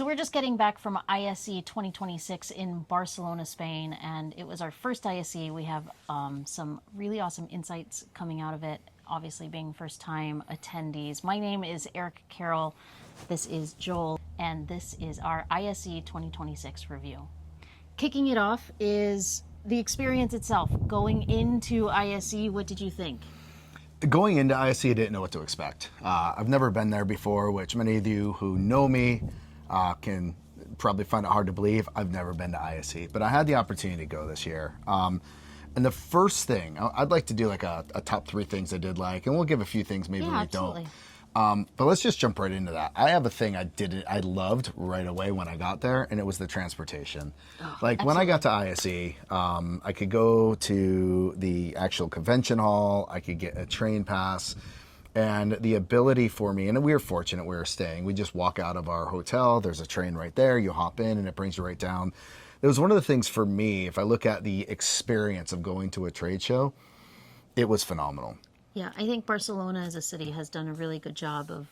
So we're just getting back from ISE 2026 in Barcelona, Spain, and it was our first ISE. We have some really awesome insights coming out of it, obviously being first-time attendees. My name is Eric Carroll, this is Joel, and this is our ISE 2026 review. Kicking it off is the experience itself. Going into ISE, what did you think? Going into ISE, I didn't know what to expect. I've never been there before, which many of you who know me can probably find it hard to believe. I've never been to ISE, but I had the opportunity to go this year. And the first thing, I'd like to do like a top 3 things I did like, and we'll give a few things maybe we absolutely. don't. But let's just jump right into that. I have a thing I loved right away when I got there, and it was the transportation. When I got to ISE, I could go to the actual convention hall, I could get a train pass, and the ability for me, and we were fortunate we were staying, we just walk out of our hotel, there's a train right there, you hop in and it brings you right down. It was one of the things for me, if I look at the experience of going to a trade show, it was phenomenal. Yeah, I think Barcelona as a city has done a really good job of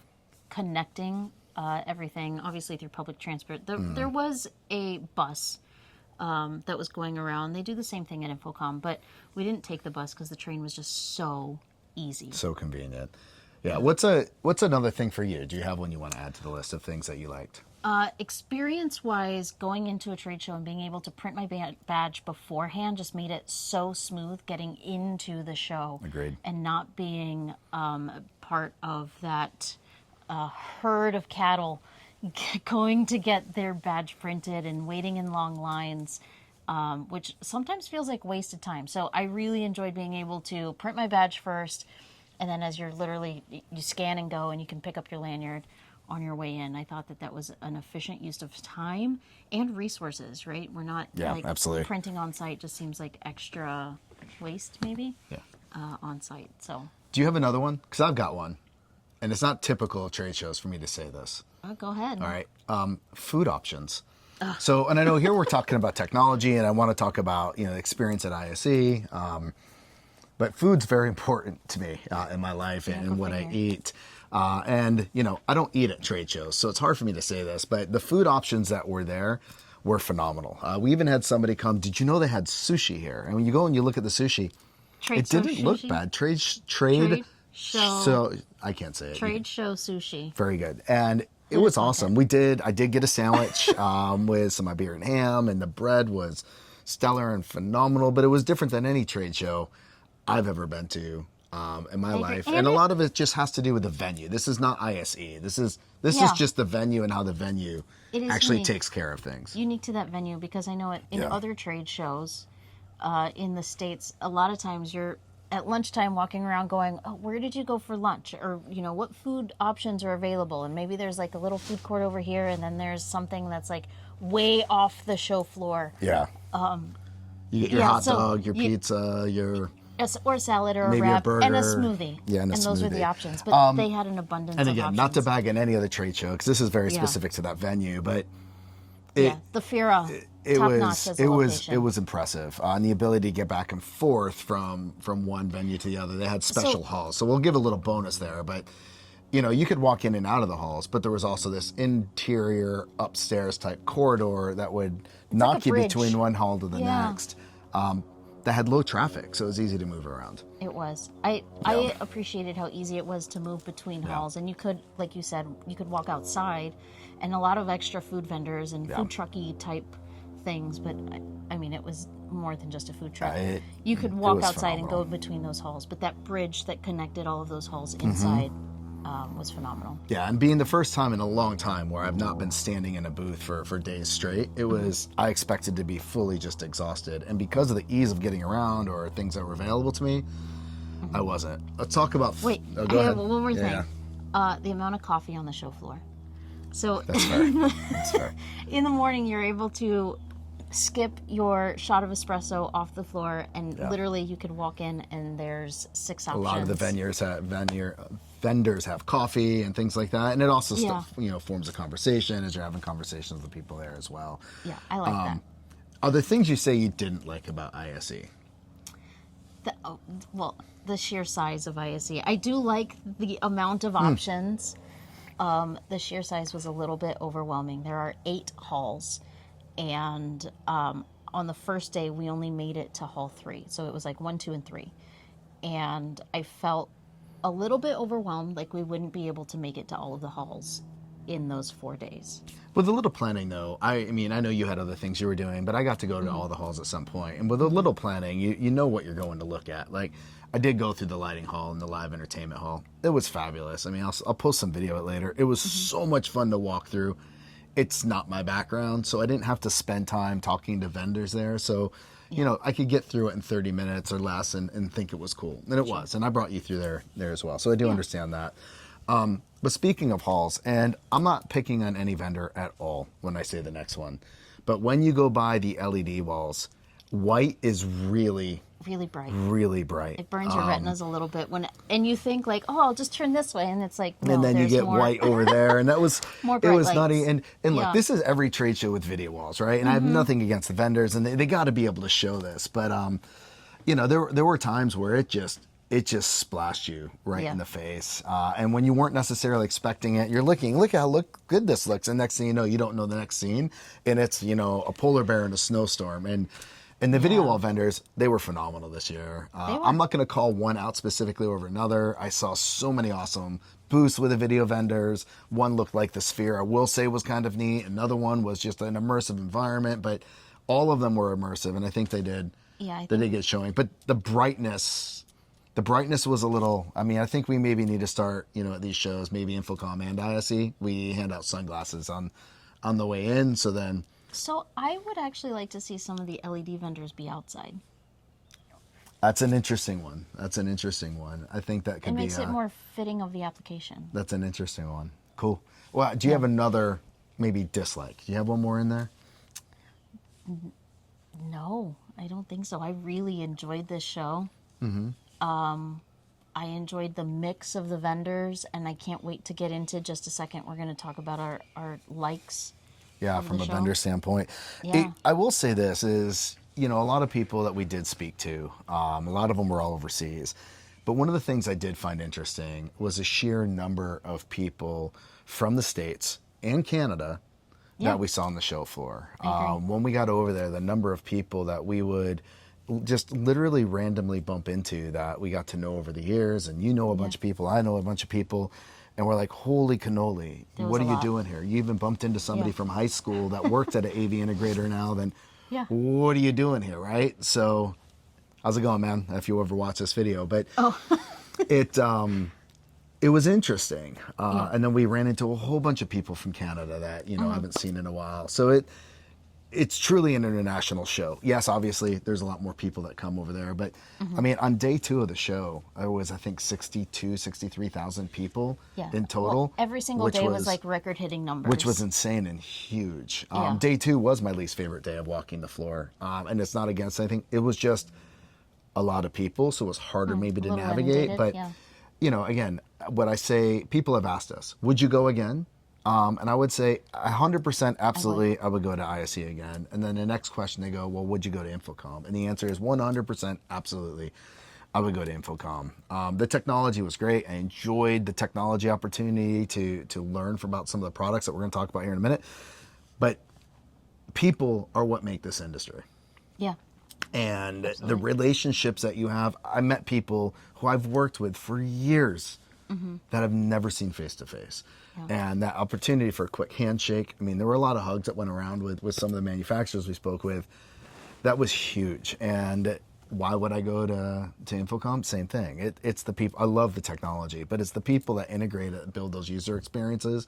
connecting everything, obviously through public transport. There was a bus that was going around. They do the same thing at Infocom, but we didn't take the bus because the train was just so easy. So convenient. Yeah, what's another thing for you? Do you have one you want to add to the list of things that you liked? Experience-wise, going into a trade show and being able to print my badge beforehand just made it so smooth getting into the show. Agreed. And not being part of that herd of cattle going to get their badge printed and waiting in long lines, which sometimes feels like wasted time. So I really enjoyed being able to print my badge first, and then as you scan and go, and you can pick up your lanyard on your way in. I thought that was an efficient use of time and resources, right? We're not absolutely. Printing on site just seems like extra waste maybe on site. So do you have another one? Because I've got one, and it's not typical of trade shows for me to say this. Go ahead. All right. Food options. So, and I know here we're talking about technology, and I want to talk about, the experience at ISE, but food's very important to me in my life and what I eat. And I don't eat at trade shows, so it's hard for me to say this, but the food options that were there were phenomenal. We even had somebody come, did you know they had sushi here? And when you go and you look at the sushi, it didn't look bad. Trade show. So I can't say it. Trade show sushi. Very good. And it was awesome. I did get a sandwich with some Iberian ham, and the bread was stellar and phenomenal, but it was different than any trade show I've ever been to in my life. And a lot of it just has to do with the venue. This is not ISE. This is just the venue and how the venue actually takes care of things. Unique to that venue, because I know in other trade shows in the States, a lot of times you're at lunchtime walking around going, oh, where did you go for lunch? Or, what food options are available? And maybe there's like a little food court over here, and then there's something that's like way off the show floor. Yeah. You get your hot dog, your pizza, or salad or maybe a wrap, a burger. And a smoothie. Yeah, and those were the options. But they had an abundance of options. And again, not to bag in any other trade show, because this is very specific to that venue, but the Fira, top-notch as a location. It was impressive. And the ability to get back and forth from one venue to the other. They had special halls. So we'll give a little bonus there, but you could walk in and out of the halls, but there was also this interior upstairs type corridor that would knock you between one hall to the next. That had low traffic, so it was easy to move around. It was. I appreciated how easy it was to move between halls, and you could, like you said, you could walk outside, and a lot of extra food vendors and food trucky type things, but I mean, it was more than just a food truck. You could walk outside and go between those halls, but that bridge that connected all of those halls inside was phenomenal. Yeah, and being the first time in a long time where I've not been standing in a booth for days straight, it was, I expected to be fully just exhausted. And because of the ease of getting around or things that were available to me, I wasn't. Let's talk about... Wait, go I ahead. have one more thing. Yeah. The amount of coffee on the show floor. So That's fair. That's fair. In the morning, you're able to skip your shot of espresso off the floor, and literally you could walk in and there's 6 options. A lot of the vendors have coffee and things like that, and it also forms a conversation as you're having conversations with the people there as well. Yeah, I like that. Are there things you say you didn't like about ISE? The sheer size of ISE. I do like the amount of options. The sheer size was a little bit overwhelming. There are 8 halls, and on the first day we only made it to hall 3, so it was like 1, 2, and 3, and I felt a little bit overwhelmed, like we wouldn't be able to make it to all of the halls in those 4 days. With a little planning, though, I mean, I know you had other things you were doing, but I got to go to all the halls at some point. And with a little planning, you know what you're going to look at. Like, I did go through the lighting hall and the live entertainment hall. It was fabulous. I mean, I'll post some video of it later. It was so much fun to walk through. It's not my background, so I didn't have to spend time talking to vendors there. So, you know, I could get through it in 30 minutes or less and think it was cool. And it was. And I brought you through there as well. So I do understand that. But speaking of halls, and I'm not picking on any vendor at all when I say the next one, but when you go by the LED walls, white is really bright. Really bright. It burns your retinas a little bit and you think like, oh, I'll just turn this way, and it's like, no, and then you get more. white over there, and that was more it bright was lights. nutty. And look, this is every trade show with video walls, right? And I have nothing against the vendors, and they got to be able to show this, but you know, there were times where it just splashed you right in the face. And when you weren't necessarily expecting it, you're looking, look good this looks. And next thing you know, you don't know the next scene. And it's, you know, a polar bear in a snowstorm. And the video wall vendors, they were phenomenal this year. I'm not going to call one out specifically over another. I saw so many awesome booths with the video vendors. One looked like the Sphere, I will say, was kind of neat. Another one was just an immersive environment. But all of them were immersive. And I think they did. Yeah, they did get showing. But the brightness was a little, I mean, I think we maybe need to start, you know, at these shows, maybe Infocom and ISE, we hand out sunglasses on the way in. So I would actually like to see some of the LED vendors be outside. That's an interesting one. I think that could be. It makes it more fitting of the application. That's an interesting one. Cool. Well, do you have another maybe dislike? Do you have one more in there? No, I don't think so. I really enjoyed this show. I enjoyed the mix of the vendors, and I can't wait to get into just a second. We're going to talk about our likes. Yeah, from a vendor standpoint. I will say this is, you know, a lot of people that we did speak to, a lot of them were all overseas. But one of the things I did find interesting was the sheer number of people from the States and Canada that we saw on the show floor. When we got over there, the number of people that we would just literally randomly bump into that we got to know over the years, and you know a bunch of people, I know a bunch of people, and we're like, holy cannoli, what are you doing here? You even bumped into somebody from high school that worked at an AV integrator now, then what are you doing here, right? So how's it going, man, if you ever watch this video? But it was interesting. And then we ran into a whole bunch of people from Canada that, you know, I haven't seen in a while. So it's truly an international show. Yes, obviously, there's a lot more people that come over there. But, I mean, on day 2 of the show, there was, I think, 63,000 people in total. Well, every single day was like record-hitting numbers. Which was insane and huge. Day 2 was my least favorite day of walking the floor. And it's not against anything. It was just a lot of people, so it was harder maybe to navigate. But, you know, again, what I say, people have asked us, would you go again? And I would say 100% absolutely I would go to ISE again. And then the next question they go, well, would you go to Infocom? And the answer is 100% absolutely I would go to Infocom. The technology was great. I enjoyed the technology opportunity to learn about some of the products that we're going to talk about here in a minute. But people are what make this industry. Yeah. And the relationships that you have, I met people who I've worked with for years that I've never seen face to face. And that opportunity for a quick handshake. I mean, there were a lot of hugs that went around with some of the manufacturers we spoke with. That was huge. And why would I go to Infocom? Same thing. It's the people. I love the technology, but it's the people that integrate it, build those user experiences.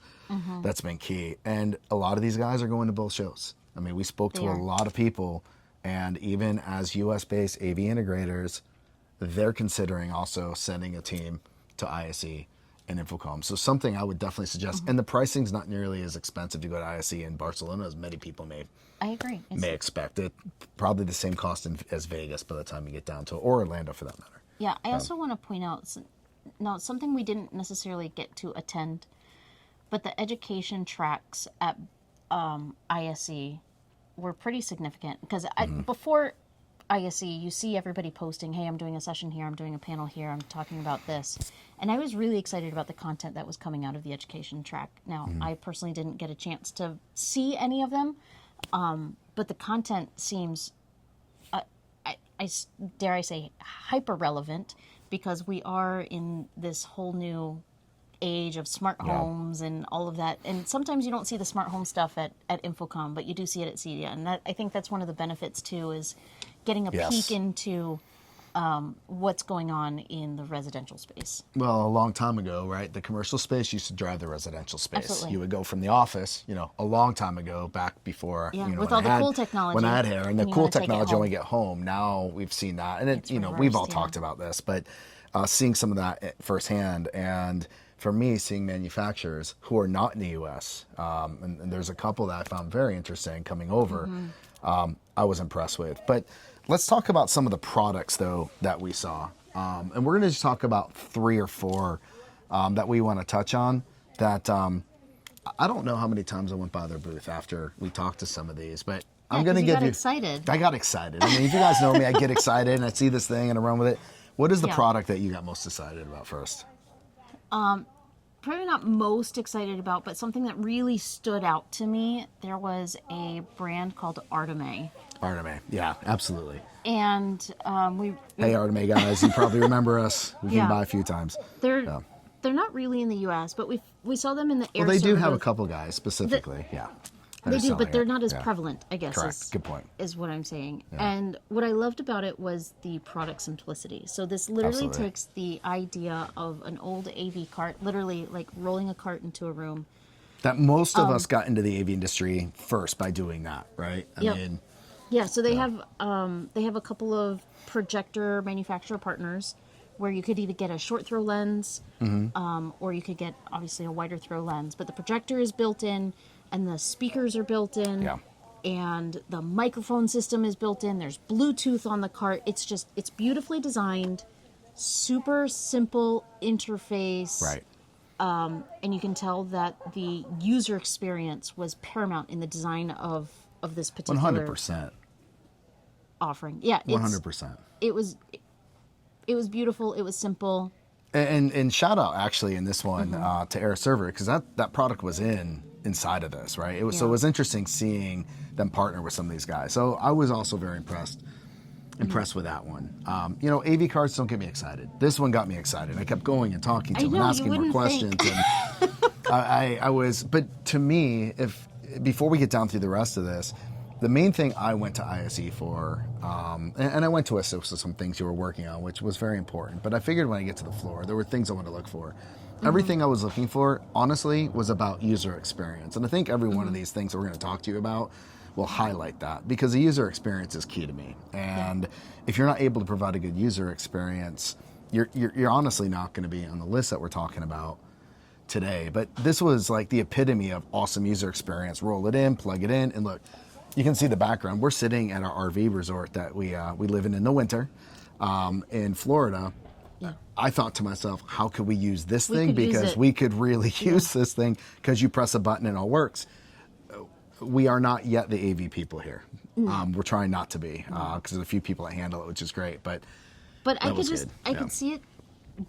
That's been key. And a lot of these guys are going to both shows. I mean, we spoke to a lot of people, and even as US-based AV integrators, they're considering also sending a team to ISE and Infocom. So something I would definitely suggest. And the pricing's not nearly as expensive to go to ISE in Barcelona as many people may expect. It probably the same cost as Vegas by the time you get down to, or Orlando for that matter. Yeah, I also want to point out now something we didn't necessarily get to attend, but the education tracks at ISE were pretty significant because before ISE, you see everybody posting, hey, I'm doing a session here, I'm doing a panel here, I'm talking about this. And I was really excited about the content that was coming out of the education track. Now, I personally didn't get a chance to see any of them, but the content seems, dare I say, hyper relevant, because we are in this whole new age of smart homes and all of that. And sometimes you don't see the smart home stuff at Infocom, but you do see it at CEDIA. And I think that's one of the benefits too, is getting a peek into what's going on in the residential space. Well, a long time ago, right, the commercial space used to drive the residential space. Absolutely. You would go from the office, a long time ago, back before, with all the cool technology. When I had hair, and the you cool wanna take it technology home. when we get home. Now we've seen that, and It's we've all reversed, talked about this, but seeing some of that firsthand, and for me, seeing manufacturers who are not in the U.S., and there's a couple that I found very interesting coming over, I was impressed with. But let's talk about some of the products, though, that we saw. And we're going to just talk about 3 or 4 that we want to touch on that I don't know how many times I went by their booth after we talked to some of these, but I'm going to give you... excited. I got excited. I mean, if you guys know me, I get excited and I see this thing and I run with it. What is the product that you got most excited about first? Probably not most excited about, but something that really stood out to me. There was a brand called Artome. Artome, yeah, absolutely. And Hey, Artome guys, you probably remember us. We've been by a few times. They're not really in the U.S., but we saw them in the Air. Well, they do server have a booth. couple guys specifically, They do, but they're not as prevalent, I guess. Correct. Good point. Is what I'm saying. Yeah. And what I loved about it was the product simplicity. So this literally takes the idea of an old AV cart, literally like rolling a cart into a room. That most of us got into the AV industry first by doing that, right? I mean, so they have a couple of projector manufacturer partners where you could either get a short throw lens, or you could get obviously a wider throw lens. But the projector is built in, and the speakers are built in, and the microphone system is built in. There's Bluetooth on the cart. It's beautifully designed, super simple interface. Right. And you can tell that the user experience was paramount in the design of this particular 100%. offering. Yeah, 100%. It was beautiful. It was simple. And shout out actually in this one to Air Server, because that product was inside of this, right? So it was interesting seeing them partner with some of these guys. So I was also very impressed with that one. AV cards don't get me excited. This one got me excited. I kept going and talking to them and asking more questions. And I was, but to me, before we get down through the rest of this, the main thing I went to ISE for, and I went to assist with some things you were working on, which was very important. But I figured when I get to the floor, there were things I wanted to look for. Everything I was looking for, honestly, was about user experience. And I think every one of these things that we're going to talk to you about will highlight that, because the user experience is key to me. And if you're not able to provide a good user experience, you're honestly not going to be on the list that we're talking about today. But this was like the epitome of awesome user experience. Roll it in, plug it in, and look, you can see the background. We're sitting at our RV resort that we live in the winter in Florida. Yeah. I thought to myself, how could we use this thing? Because we could really use this thing, because you press a button and it all works. We are not yet the AV people here. We're trying not to be, because there's a few people that handle it, which is great. But I could see it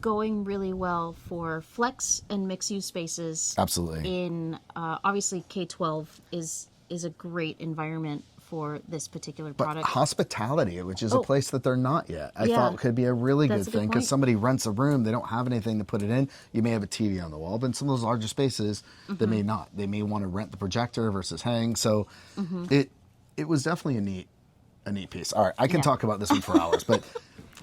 going really well for flex and mixed use spaces. Absolutely. In obviously K-12 is a great environment for this particular product. But hospitality, which is a place that they're not yet, I thought could be a really good thing, because somebody rents a room, they don't have anything to put it in. You may have a TV on the wall, but in some of those larger spaces, they may not. They may want to rent the projector versus hang. So it was definitely a neat piece. All right, I can talk about this one for hours, but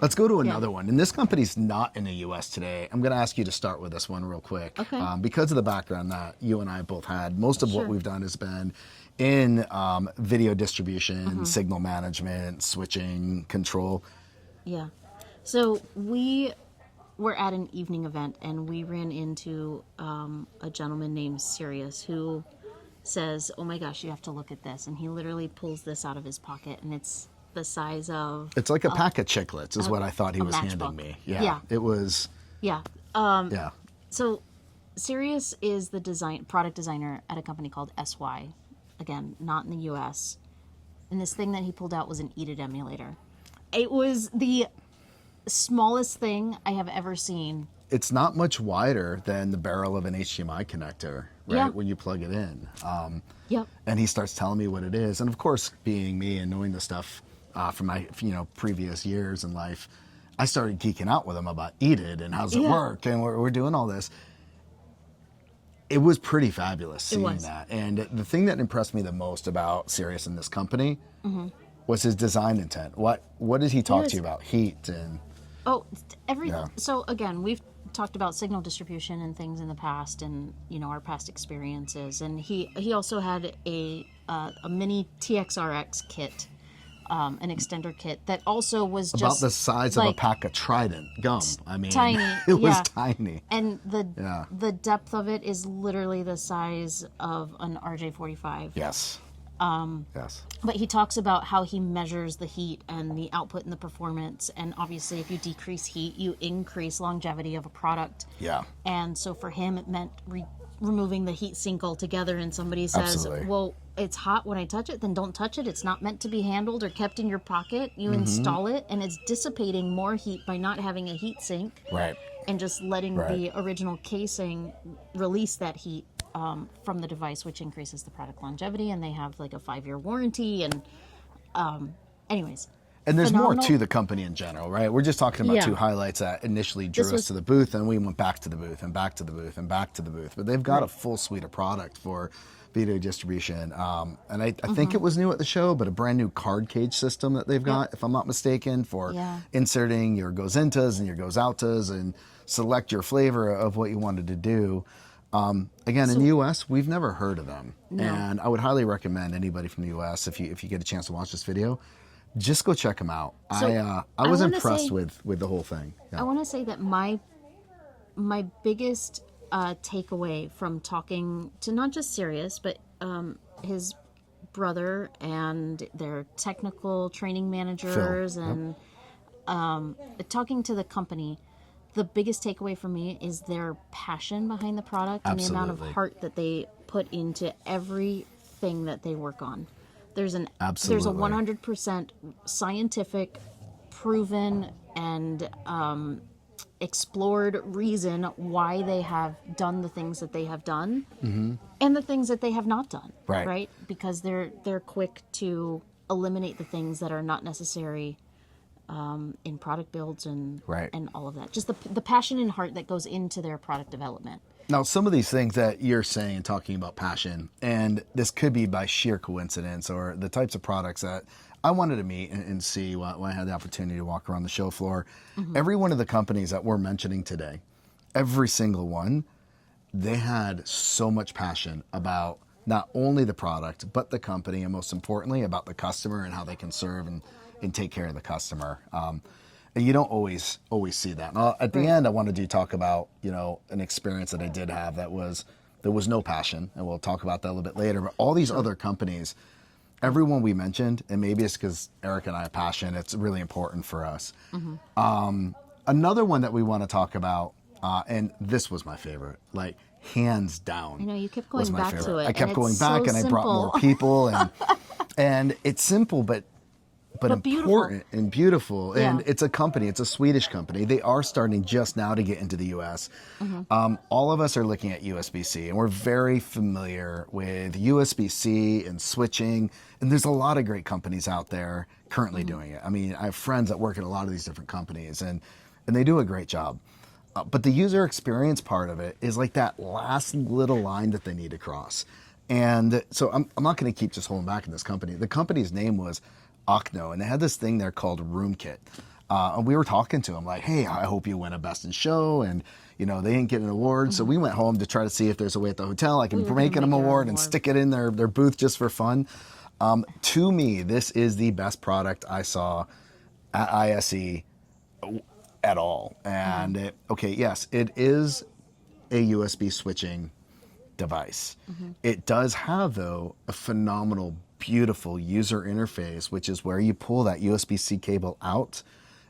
let's go to another one. And this company's not in the U.S. today. I'm going to ask you to start with this one real quick. Okay. Because of the background that you and I both had, most of what we've done has been in video distribution, signal management, switching, control. Yeah. So we were at an evening event, and we ran into a gentleman named Sirius, who says, "Oh my gosh, you have to look at this." And he literally pulls this out of his pocket, and it's the size of... It's like a pack of chiclets is what I thought he was handing me. Yeah. It was... Yeah. So Sirius is the product designer at a company called SY. Again, not in the U.S. And this thing that he pulled out was an Eat It emulator. It was the smallest thing I have ever seen. it's not much wider than the barrel of an HDMI connector, right? Yeah. When you plug it in. Yep. And he starts telling me what it is. And of course, being me and knowing the stuff from my previous years in life, I started geeking out with him about Eat It and how's it work, and we're doing all this. It was pretty fabulous seeing that. And the thing that impressed me the most about Sirius and this company was his design intent. What did he talk to you about? Heat and... Oh, everything. So again, we've talked about signal distribution and things in the past, and our past experiences. And he also had a mini TXRX kit, an extender kit that also was just about the size of a pack of Trident gum. I mean, tiny. It was tiny, and the depth of it is literally the size of an RJ45. Yes. Yes. But he talks about how he measures the heat and the output and the performance. And obviously, if you decrease heat, you increase longevity of a product. Yeah. And so for him, it meant removing the heat sink altogether. And somebody says, well, it's hot when I touch it, then don't touch it. It's not meant to be handled or kept in your pocket. You install it, and it's dissipating more heat by not having a heat sink. Right. And just letting the original casing release that heat from the device, which increases the product longevity, and they have like a 5-year warranty. And anyways, and there's more to the company in general, right? We're just talking about two highlights that initially drew us to the booth, and we went back to the booth and back to the booth and back to the booth. But they've got a full suite of product for video distribution, and I think it was new at the show, but a brand new card cage system that they've got, if I'm not mistaken, for inserting your goes intas and your goes outas and select your flavor of what you wanted to do. Again, in the U.S., we've never heard of them. No. And I would highly recommend anybody from the U.S., if you get a chance to watch this video, just go check them out. So I was impressed with the whole thing. Yeah. I want to say that my biggest takeaway from talking to not just Sirius, but his brother and their technical training managers and talking to the company, the biggest takeaway for me is their passion behind the product and the amount of heart that they put into everything that they work on. There's a 100% scientific, proven, and explored reason why they have done the things that they have done and the things that they have not done. Right? Because they're quick to eliminate the things that are not necessary in product builds and all of that. Just the passion and heart that goes into their product development. Now, some of these things that you're saying, talking about passion, and this could be by sheer coincidence, or the types of products that I wanted to meet and see when I had the opportunity to walk around the show floor. Every one of the companies that we're mentioning today, every single one, they had so much passion about not only the product, but the company, and most importantly, about the customer and how they can serve and take care of the customer. And you don't always see that. Now, at the end, I wanted to talk about, an experience that I did have there was no passion, and we'll talk about that a little bit later. But all these other companies, everyone we mentioned, and maybe it's because Eric and I have passion, it's really important for us. Another one that we want to talk about, and this was my favorite, like hands down. I know, you kept going back to it. I kept going back, and I brought more people, and it's simple, but important and beautiful. And it's a company, it's a Swedish company. They are starting just now to get into the US. All of us are looking at USB-C, and we're very familiar with USB-C and switching. And there's a lot of great companies out there currently doing it. I mean, I have friends that work at a lot of these different companies, and they do a great job. But the user experience part of it is like that last little line that they need to cross. And so I'm not going to keep just holding back in this company. The company's name was Ochno, and they had this thing there called Room Kit. And we were talking to them like, hey, I hope you win a Best in Show. And, they didn't get an award. So we went home to try to see if there's a way at the hotel I can make them an award and stick it in their booth just for fun. To me, this is the best product I saw at ISE at all. And yes, it is a USB switching device. It does have, though, a phenomenal, beautiful user interface, which is where you pull that USB-C cable out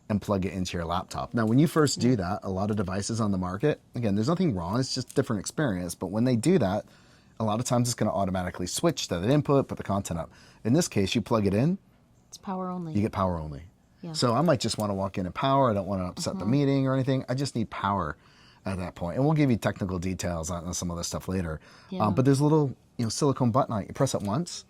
and plug it into your laptop. Now, when you first do that, a lot of devices on the market, again, there's nothing wrong, it's just different experience, but when they do that, a lot of times it's going to automatically switch to that input, put the content up. In this case, you plug it in, it's power only. You get power only. So I might just want to walk in and power. I don't want to upset the meeting or anything. I just need power. at that point. And we'll give you technical details on some of this stuff later. Yeah. But there's a little silicone button on it. You press it once,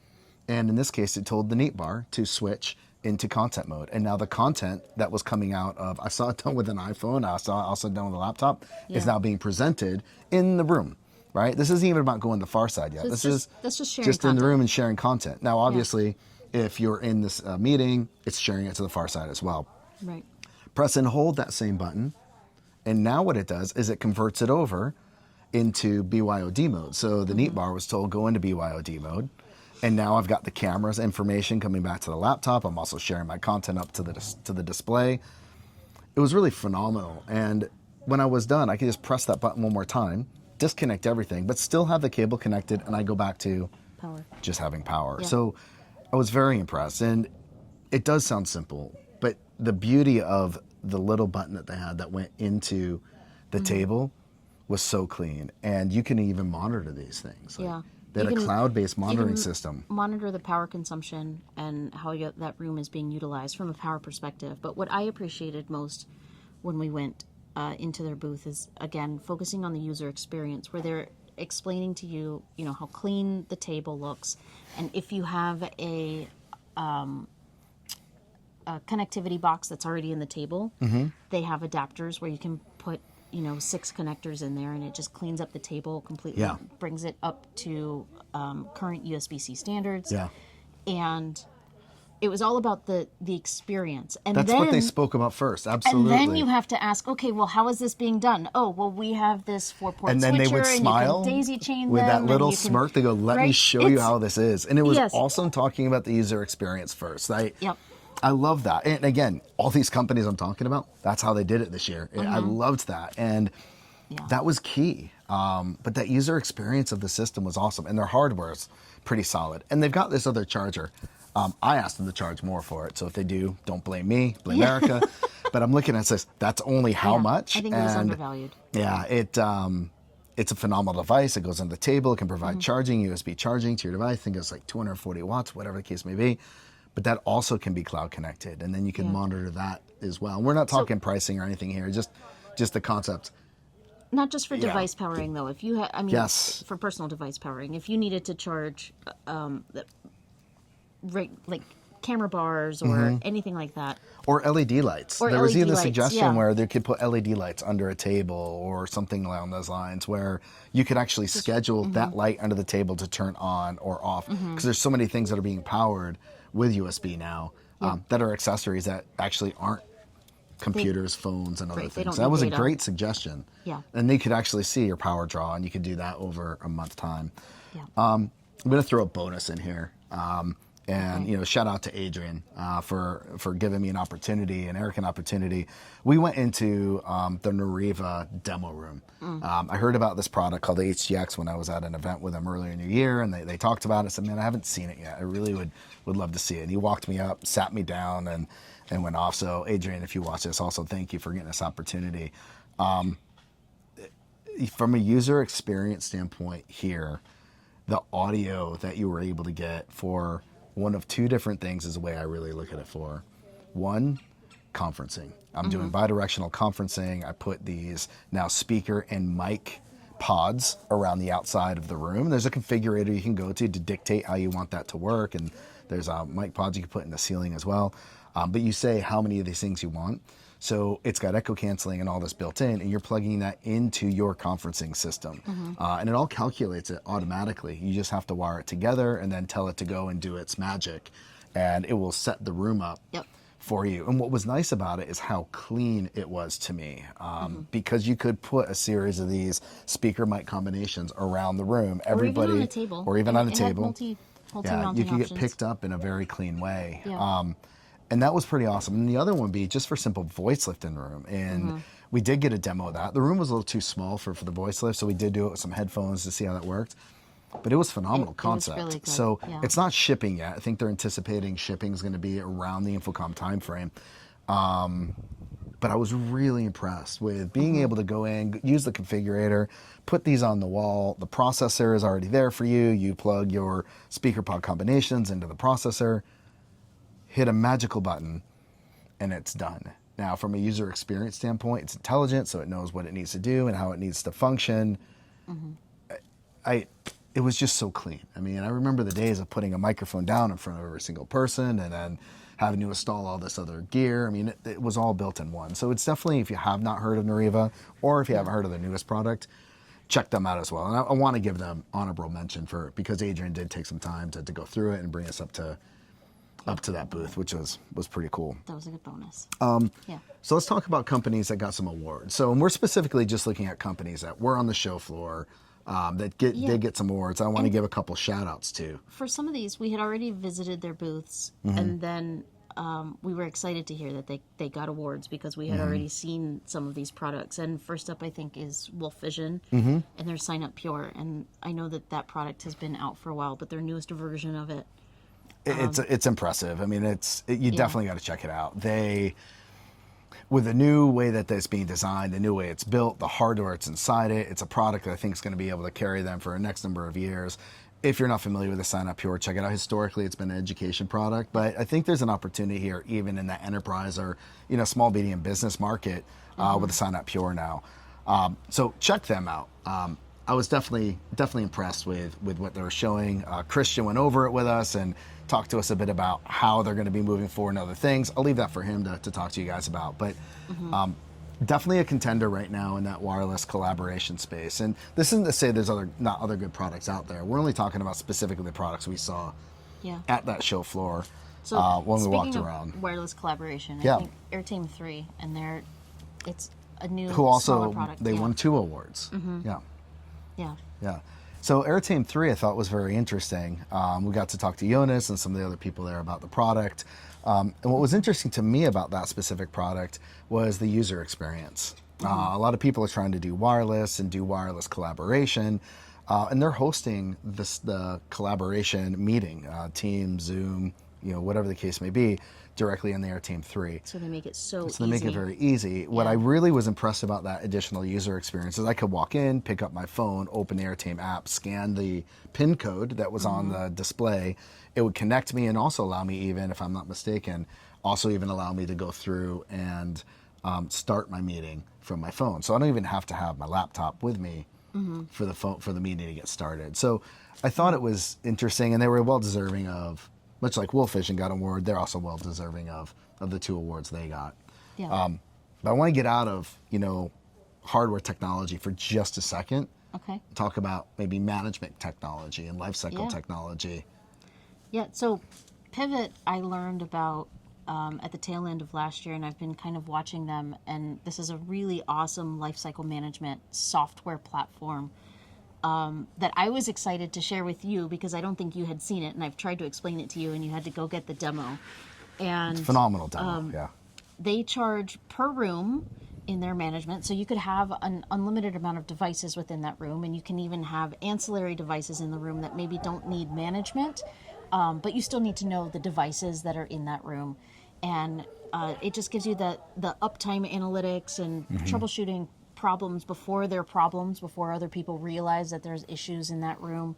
and in this case, it told the neat bar to switch into content mode. And now the content that was coming out of, I saw it done with an iPhone, I saw it also done with a laptop, is now being presented in the room, right? This isn't even about going the far side yet. So that's just sharing just content. in the room and sharing content. Now, obviously, if you're in this meeting, it's sharing it to the far side as well. Right. Press and hold that same button. And now what it does is it converts it over into BYOD mode. So the neat bar was told go into BYOD mode. And now I've got the camera's information coming back to the laptop. I'm also sharing my content up to the display. It was really phenomenal. And when I was done, I could just press that button one more time, disconnect everything, but still have the cable connected, and I go back to Power. just having power. Yeah. So I was very impressed. And it does sound simple, but the beauty of the little button that they had that went into the table was so clean. And you can even monitor these things. Like, Yeah. they had a cloud-based monitoring system. Monitor the power consumption and how that room is being utilized from a power perspective. But what I appreciated most when we went into their booth is, again, focusing on the user experience, where they're explaining to you, how clean the table looks. And if you have a connectivity box that's already in the table, they have adapters where you can put 6 connectors in there, and it just cleans up the table completely. Yeah. Brings it up to current USB-C standards. Yeah. And it was all about the experience. And That's then, what they spoke about first. Absolutely. And then you have to ask, okay, well, how is this being done? Oh, well, we have this 4-port and switcher, then they would smile and you can daisy chain with them, that and little you can- smirk. They go, let me right? show you It's- how this is. And it was Yes. awesome talking about the user experience first. Yep. I love that. And again, all these companies I'm talking about, that's how they did it this year. I loved that. And that was key. But that user experience of the system was awesome. And their hardware is pretty solid. And they've got this other charger. I asked them to charge more for it. So if they do, don't blame me, blame Erica. But I'm looking at this, that's only how much? I think it was undervalued. Yeah, it's a phenomenal device. It goes on the table. It can provide charging, USB charging to your device. I think it's like 240 watts, whatever the case may be. But that also can be cloud connected. And then you can monitor that as well. And we're not talking pricing or anything here, just the concept. Not just for device powering, though. If you Yes. for personal device powering, if you needed to charge, like camera bars or anything like that, Or LED lights. Or There was LED even a lights, suggestion where they could put LED lights under a table or something along those lines, where you could actually schedule that light under the table to turn on or off. Because there's so many things that are being powered with USB now that are accessories that actually aren't computers, phones, and other Right, they things. don't That need was a data. great suggestion. Yeah. And they could actually see your power draw, and you could do that over a month time. Yeah. I'm going to throw a bonus in here. And shout out to Adrian for giving me an opportunity, an Eric an opportunity. We went into the Nureva demo room. I heard about this product called the HTX when I was at an event with them earlier in the year, and they talked about it. I said, man, I haven't seen it yet. I really would love to see it. And he walked me up, sat me down, and went off. So Adrian, if you watch this, also thank you for getting this opportunity. From a user experience standpoint here, the audio that you were able to get for one of 2 different things is the way I really look at it for. One, conferencing. I'm doing bidirectional conferencing. I put these now speaker and mic pods around the outside of the room. There's a configurator you can go to dictate how you want that to work. And there's mic pods you can put in the ceiling as well. But you say how many of these things you want. So it's got echo canceling and all this built in, and you're plugging that into your conferencing system. And it all calculates it automatically. You just have to wire it together and then tell it to go and do its magic, and it will set the room up for you. And what was nice about it is how clean it was to me, because you could put a series of these speaker mic combinations around the room. Everybody, or even on a table. Or even on a It had table. multi-mounting you could get options. picked up in a very clean way. Yeah. And that was pretty awesome. And the other one would be just for simple voice lift in the room. And we did get a demo of that. The room was a little too small for the voice lift, so we did do it with some headphones to see how that worked. But it was phenomenal It was concept. really good, So yeah. it's not shipping yet. I think they're anticipating shipping is going to be around the Infocom timeframe. But I was really impressed with being able to go in, use the configurator, put these on the wall. The processor is already there for you. You plug your speaker pod combinations into the processor, hit a magical button, and it's done. Now, from a user experience standpoint, it's intelligent, so it knows what it needs to do and how it needs to function. It was just so clean. I mean, I remember the days of putting a microphone down in front of every single person and then having to install all this other gear. I mean, it was all built in one. So it's definitely, if you have not heard of Nureva, or if you haven't heard of the newest product, check them out as well. And I want to give them honorable mention because Adrian did take some time to go through it and bring us up to that booth, which was pretty cool. That was a good bonus. Yeah. So let's talk about companies that got some awards. So, and we're specifically just looking at companies that were on the show floor that did get some awards. I want to give a couple shout outs to. For some of these, we had already visited their booths, and then we were excited to hear that they got awards because we had already seen some of these products. And first up, I think, is WolfVision and their Sign Up Pure. And I know that product has been out for a while, but their newest version of it. It's impressive. I mean, you definitely got to check it out. With the new way that it's being designed, the new way it's built, the hardware that's inside it, it's a product that I think is going to be able to carry them for the next number of years. If you're not familiar with the Sign Up Pure, check it out. Historically, it's been an education product, but I think there's an opportunity here, even in the enterprise or small medium business market, with the Sign Up Pure now. So check them out. I was definitely impressed with what they were showing. Christian went over it with us and talked to us a bit about how they're going to be moving forward and other things. I'll leave that for him to talk to you guys about. But definitely a contender right now in that wireless collaboration space. And this isn't to say there's not other good products out there. We're only talking about specifically the products we saw at that show floor when we walked around. Speaking of wireless collaboration, I think Airtame 3, and it's a new smaller product. They won 2 awards. Yeah. So Airtame 3 I thought was very interesting. We got to talk to Jonas and some of the other people there about the product. And what was interesting to me about that specific product was the user experience. A lot of people are trying to do wireless and do wireless collaboration. And they're hosting the collaboration meeting, Teams, Zoom, whatever the case may be, directly in the Airtame 3. So they make it so easy. So they make it very easy. What I really was impressed about that additional user experience is I could walk in, pick up my phone, open the Airtame app, scan the PIN code that was on the display. It would connect me and also allow me, even if I'm not mistaken, allow me to go through and start my meeting from my phone. So I don't even have to have my laptop with me for the meeting to get started. So I thought it was interesting, and they were well deserving of. Much like WolfVision got an award, they're also well deserving of the 2 awards they got. Yeah. But I want to get out of hardware technology for just a second. Okay. Talk about maybe management technology and lifecycle technology. Yeah. So Pivot, I learned about at the tail end of last year, and I've been kind of watching them. And this is a really awesome lifecycle management software platform. That I was excited to share with you because I don't think you had seen it, and I've tried to explain it to you, and you had to go get the demo. And Phenomenal demo, They charge per room in their management, so you could have an unlimited amount of devices within that room, and you can even have ancillary devices in the room that maybe don't need management, but you still need to know the devices that are in that room. And it just gives you the uptime analytics and troubleshooting problems before other people realize that there's issues in that room,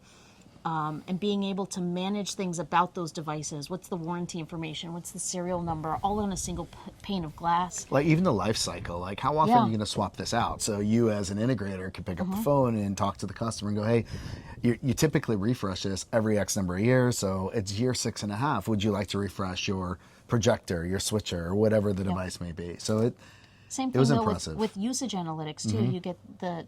and being able to manage things about those devices. What's the warranty information? What's the serial number? All on a single pane of glass. Like even the life cycle, like how often are you going to swap this out? So you as an integrator can pick up the phone and talk to the customer and go, hey, you typically refresh this every X number of years, so it's year 6.5. Would you like to refresh your projector, your switcher, or whatever the device may be? So Same thing was though impressive. with usage analytics too. You get the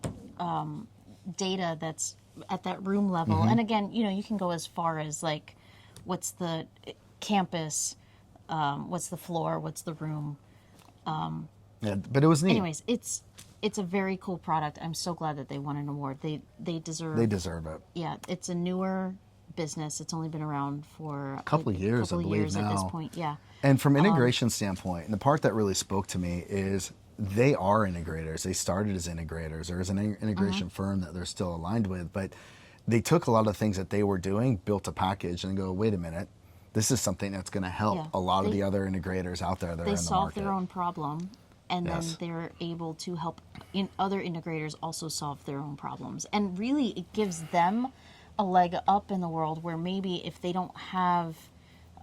data that's at that room level, and again, you can go as far as like, what's the campus, what's the floor, what's the room. But it was neat. Anyways, it's a very cool product. I'm so glad that they won an award. They deserve. They deserve it. Yeah, it's a newer business. It's only been around for a couple of years, I believe now. At this point. Yeah. And from integration standpoint, and the part that really spoke to me is they are integrators. They started as integrators or as an integration firm that they're still aligned with, but they took a lot of things that they were doing, built a package, and go, wait a minute, this is something that's going to help a lot of the other integrators out there that are in the market. They solve their own problem, and then they're able to help other integrators also solve their own problems. And really, it gives them a leg up in the world where maybe if they don't have,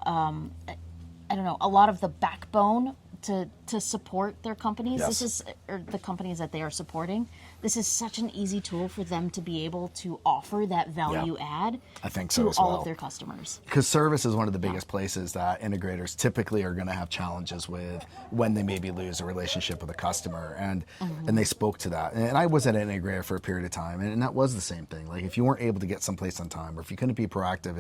a lot of the backbone to support their companies. Yes. This is, or the companies that they are supporting. This is such an easy tool for them to be able to offer that value add I think to so as all well. of their customers. Because service is one of the biggest places that integrators typically are going to have challenges with when they maybe lose a relationship with a customer, and they spoke to that. And I was at an integrator for a period of time, and that was the same thing. Like if you weren't able to get someplace on time, or if you couldn't be proactive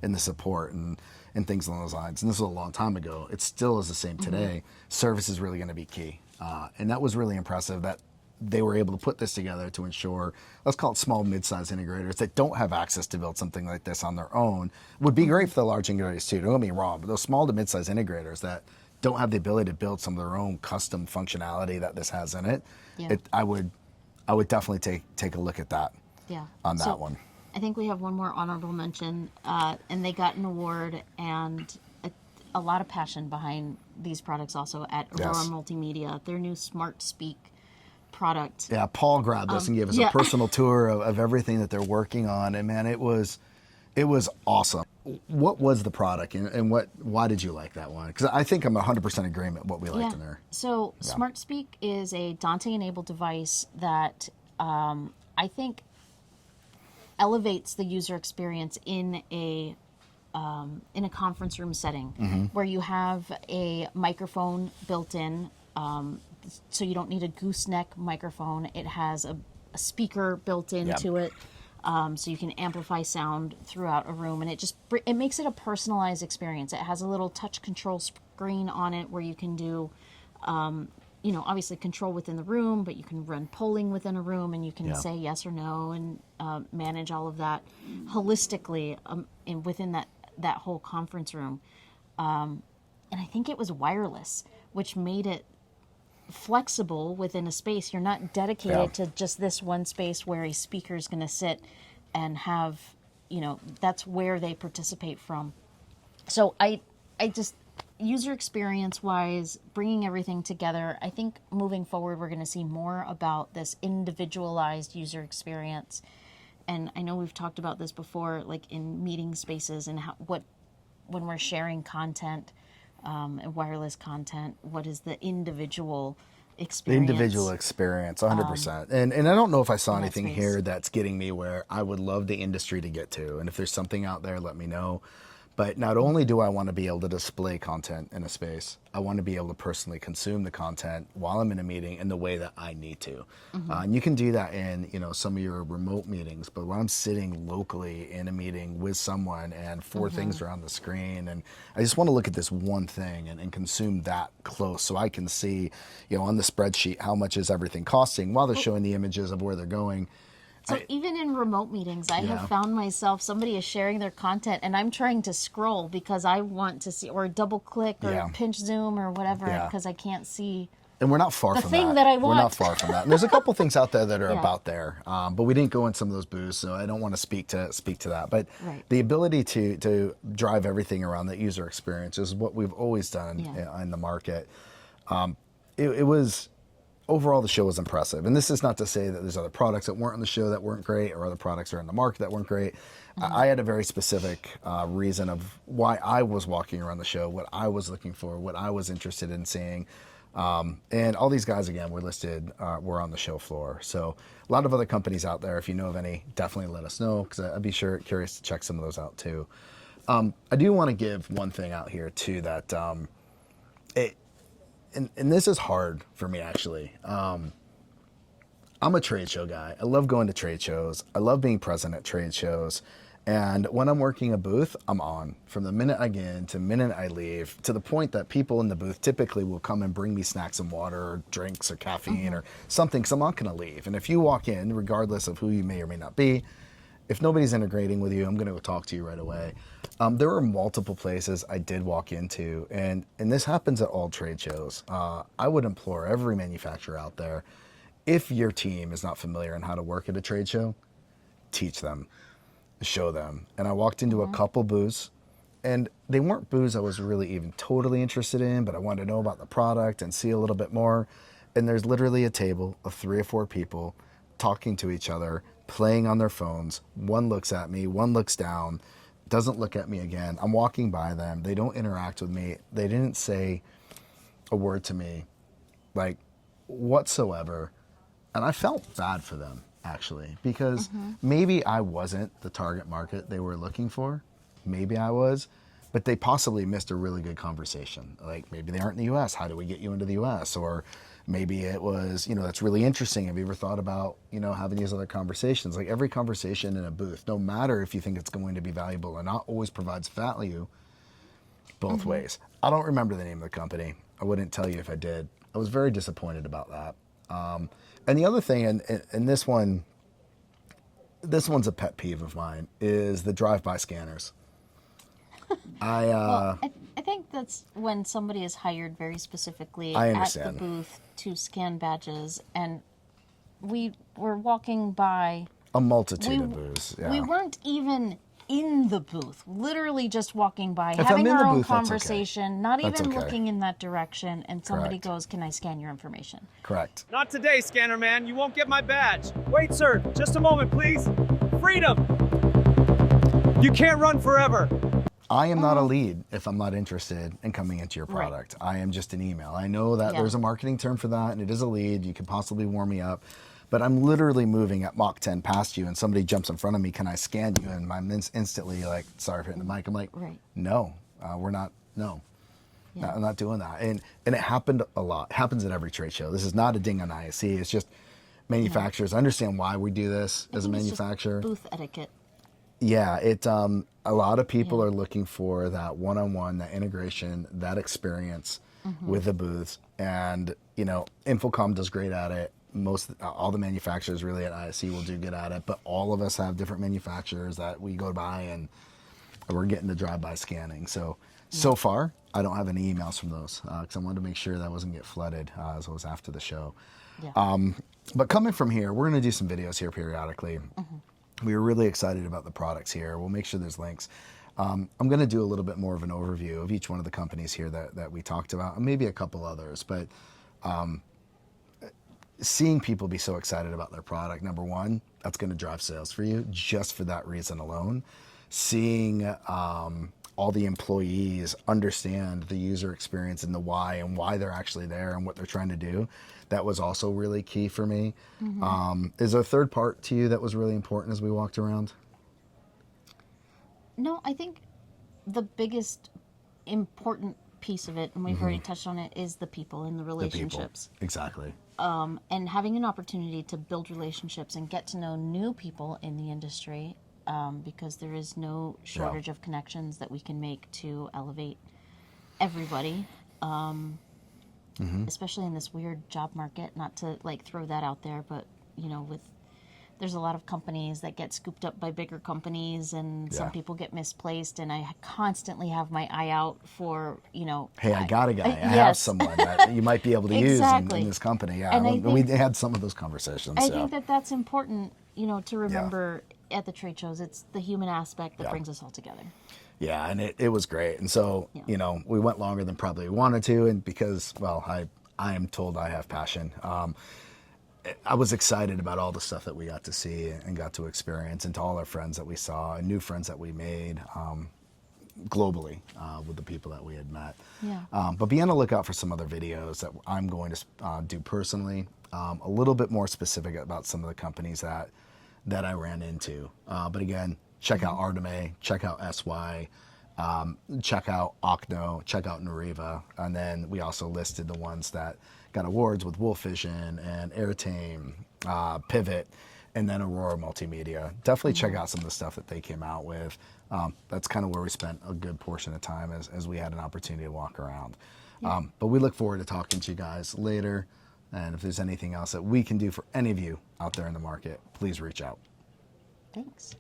in the support and things along those lines, and this was a long time ago, it still is the same today. Service is really going to be key, and that was really impressive that they were able to put this together to ensure, let's call it small, mid-sized integrators that don't have access to build something like this on their own. Would be great for the large integrators too, don't get me wrong, but those small to mid-sized integrators that don't have the ability to build some of their own custom functionality that this has in it, I would definitely take a look at that on that one. I think we have one more honorable mention, and they got an award and a lot of passion behind these products also at Aurora Multimedia, their new Smart Speak product. Yeah, Paul grabbed us and gave us a personal tour of everything that they're working on, and man, it was awesome. What was the product, and why did you like that one? Because I think I'm 100% agreement what we liked in there. So Smart Speak is a Dante-enabled device that I think elevates the user experience in a conference room setting where you have a microphone built in. So you don't need a gooseneck microphone. It has a speaker built into it, so you can amplify sound throughout a room, and it makes it a personalized experience. It has a little touch control screen on it where you can do, obviously control within the room, but you can run polling within a room, and you can say yes or no and manage all of that holistically within that whole conference room. And I think it was wireless, which made it flexible within a space. You're not dedicated to just this one space where a speaker is going to sit and have, that's where they participate from. So I just, user experience wise, bringing everything together, I think moving forward, we're going to see more about this individualized user experience. And I know we've talked about this before, like in meeting spaces and when we're sharing content, and wireless content, what is the individual experience? The individual experience, 100%. And I don't know if I saw anything here that's getting me where I would love the industry to get to. And if there's something out there, let me know. But not only do I want to be able to display content in a space, I want to be able to personally consume the content while I'm in a meeting in the way that I need to. And you can do that in, some of your remote meetings, but when I'm sitting locally in a meeting with someone and four things are on the screen, and I just want to look at this one thing and consume that close so I can see, on the spreadsheet, how much is everything costing while they're showing the images of where they're going. So even in remote meetings, I have found myself, somebody is sharing their content and I'm trying to scroll because I want to see, or double click or pinch zoom or whatever, because I can't see. And we're not far the from thing that I want. We're not far from that. And there's a couple things out there that are about there, but we didn't go in some of those booths, so I don't want to speak to that. But the ability to drive everything around that user experience is what we've always done in the market. It was... Overall, the show was impressive. And this is not to say that there's other products that weren't on the show that weren't great, or other products that are in the market that weren't great. I had a very specific reason of why I was walking around the show, what I was looking for, what I was interested in seeing. And all these guys, again, were listed, were on the show floor. So a lot of other companies out there, if you know of any, definitely let us know, because I'd be curious to check some of those out too. I do want to give one thing out here too, that and this is hard for me, actually. I'm a trade show guy. I love going to trade shows. I love being present at trade shows. And when I'm working a booth, I'm on. From the minute I get in to the minute I leave, to the point that people in the booth typically will come and bring me snacks and water or drinks or caffeine or something, because I'm not going to leave. And if you walk in, regardless of who you may or may not be, if nobody's integrating with you, I'm going to go talk to you right away. There were multiple places I did walk into, and this happens at all trade shows. I would implore every manufacturer out there, if your team is not familiar on how to work at a trade show, teach them, show them. And I walked into a couple booths, and they weren't booths I was really even totally interested in, but I wanted to know about the product and see a little bit more. And there's literally a table of 3 or 4 people talking to each other, playing on their phones. One looks at me, one looks down, doesn't look at me again. I'm walking by them. They don't interact with me. They didn't say a word to me, like whatsoever. And I felt bad for them, actually, because maybe I wasn't the target market they were looking for. Maybe I was, but they possibly missed a really good conversation. Like maybe they aren't in the US. How do we get you into the US? Or maybe it was, that's really interesting. Have you ever thought about, having these other conversations? Like every conversation in a booth, no matter if you think it's going to be valuable or not, always provides value both ways. I don't remember the name of the company. I wouldn't tell you if I did. I was very disappointed about that. And the other thing, and this one's a pet peeve of mine, is the drive-by scanners. I think that's when somebody is hired very specifically at the booth to scan badges, and we were walking by a multitude of booths. Yeah. We weren't even in the booth, literally just walking by, if having our own booth, conversation, not that's even okay. looking in that direction, and somebody Correct. goes, "Can I scan your information?" Correct. Not today, scanner man. You won't get my badge. Wait, sir. Just a moment, please. Freedom. You can't run forever. I am not a lead if I'm not interested in coming into your product. Right. I am just an email. I know that there's a marketing term for that, and it is a lead. You could possibly warm me up. But I'm literally moving at Mach 10 past you, and somebody jumps in front of me. Can I scan you? And I'm instantly like, sorry for hitting the mic. I'm like, no, we're not. No, I'm not doing that. And it happened a lot. It happens at every trade show. This is not a ding on ISE. It's just manufacturers understand why we do this as a manufacturer. It's just booth etiquette. Yeah, a lot of people are looking for that one-on-one, that integration, that experience with the booths. And, Infocom does great at it. All the manufacturers really at ISE will do good at it, but all of us have different manufacturers that we go by, and we're getting the drive-by scanning. So far, I don't have any emails from those because I wanted to make sure that wasn't get flooded as it was after the show. Yeah. But coming from here, we're going to do some videos here periodically. We were really excited about the products here. We'll make sure there's links. I'm going to do a little bit more of an overview of each one of the companies here that we talked about, and maybe a couple others. But seeing people be so excited about their product, number one, that's going to drive sales for you just for that reason alone. Seeing all the employees understand the user experience and the why and why they're actually there and what they're trying to do, that was also really key for me. Is there a third part to you that was really important as we walked around? No, I think the biggest important piece of it, and we've already touched on it, is the people and the relationships. Exactly. And having an opportunity to build relationships and get to know new people in the industry, because there is no shortage of connections that we can make to elevate everybody, especially in this weird job market. Not to throw that out there, but there's a lot of companies that get scooped up by bigger companies, and some people get misplaced, and I constantly have my eye out for, hey, I got a guy. I have someone that you might be able to use in this company. Yeah, and we had some of those conversations. I think that's important, to remember at the trade shows. It's the human aspect that brings us all together. Yeah, and it was great. And so, we went longer than probably we wanted to, and because, I am told I have passion. I was excited about all the stuff that we got to see and got to experience, and to all our friends that we saw and new friends that we made globally with the people that we had met. But be on the lookout for some other videos that I'm going to do personally, a little bit more specific about some of the companies that I ran into. But again, check out Artome, check out SY, check out Ochno, check out Nureva, and then we also listed the ones that got awards with WolfVision and Airtame, Pivot, and then Aurora Multimedia. Definitely check out some of the stuff that they came out with. That's kind of where we spent a good portion of time as we had an opportunity to walk around. But we look forward to talking to you guys later. And if there's anything else that we can do for any of you out there in the market, please reach out. Thanks.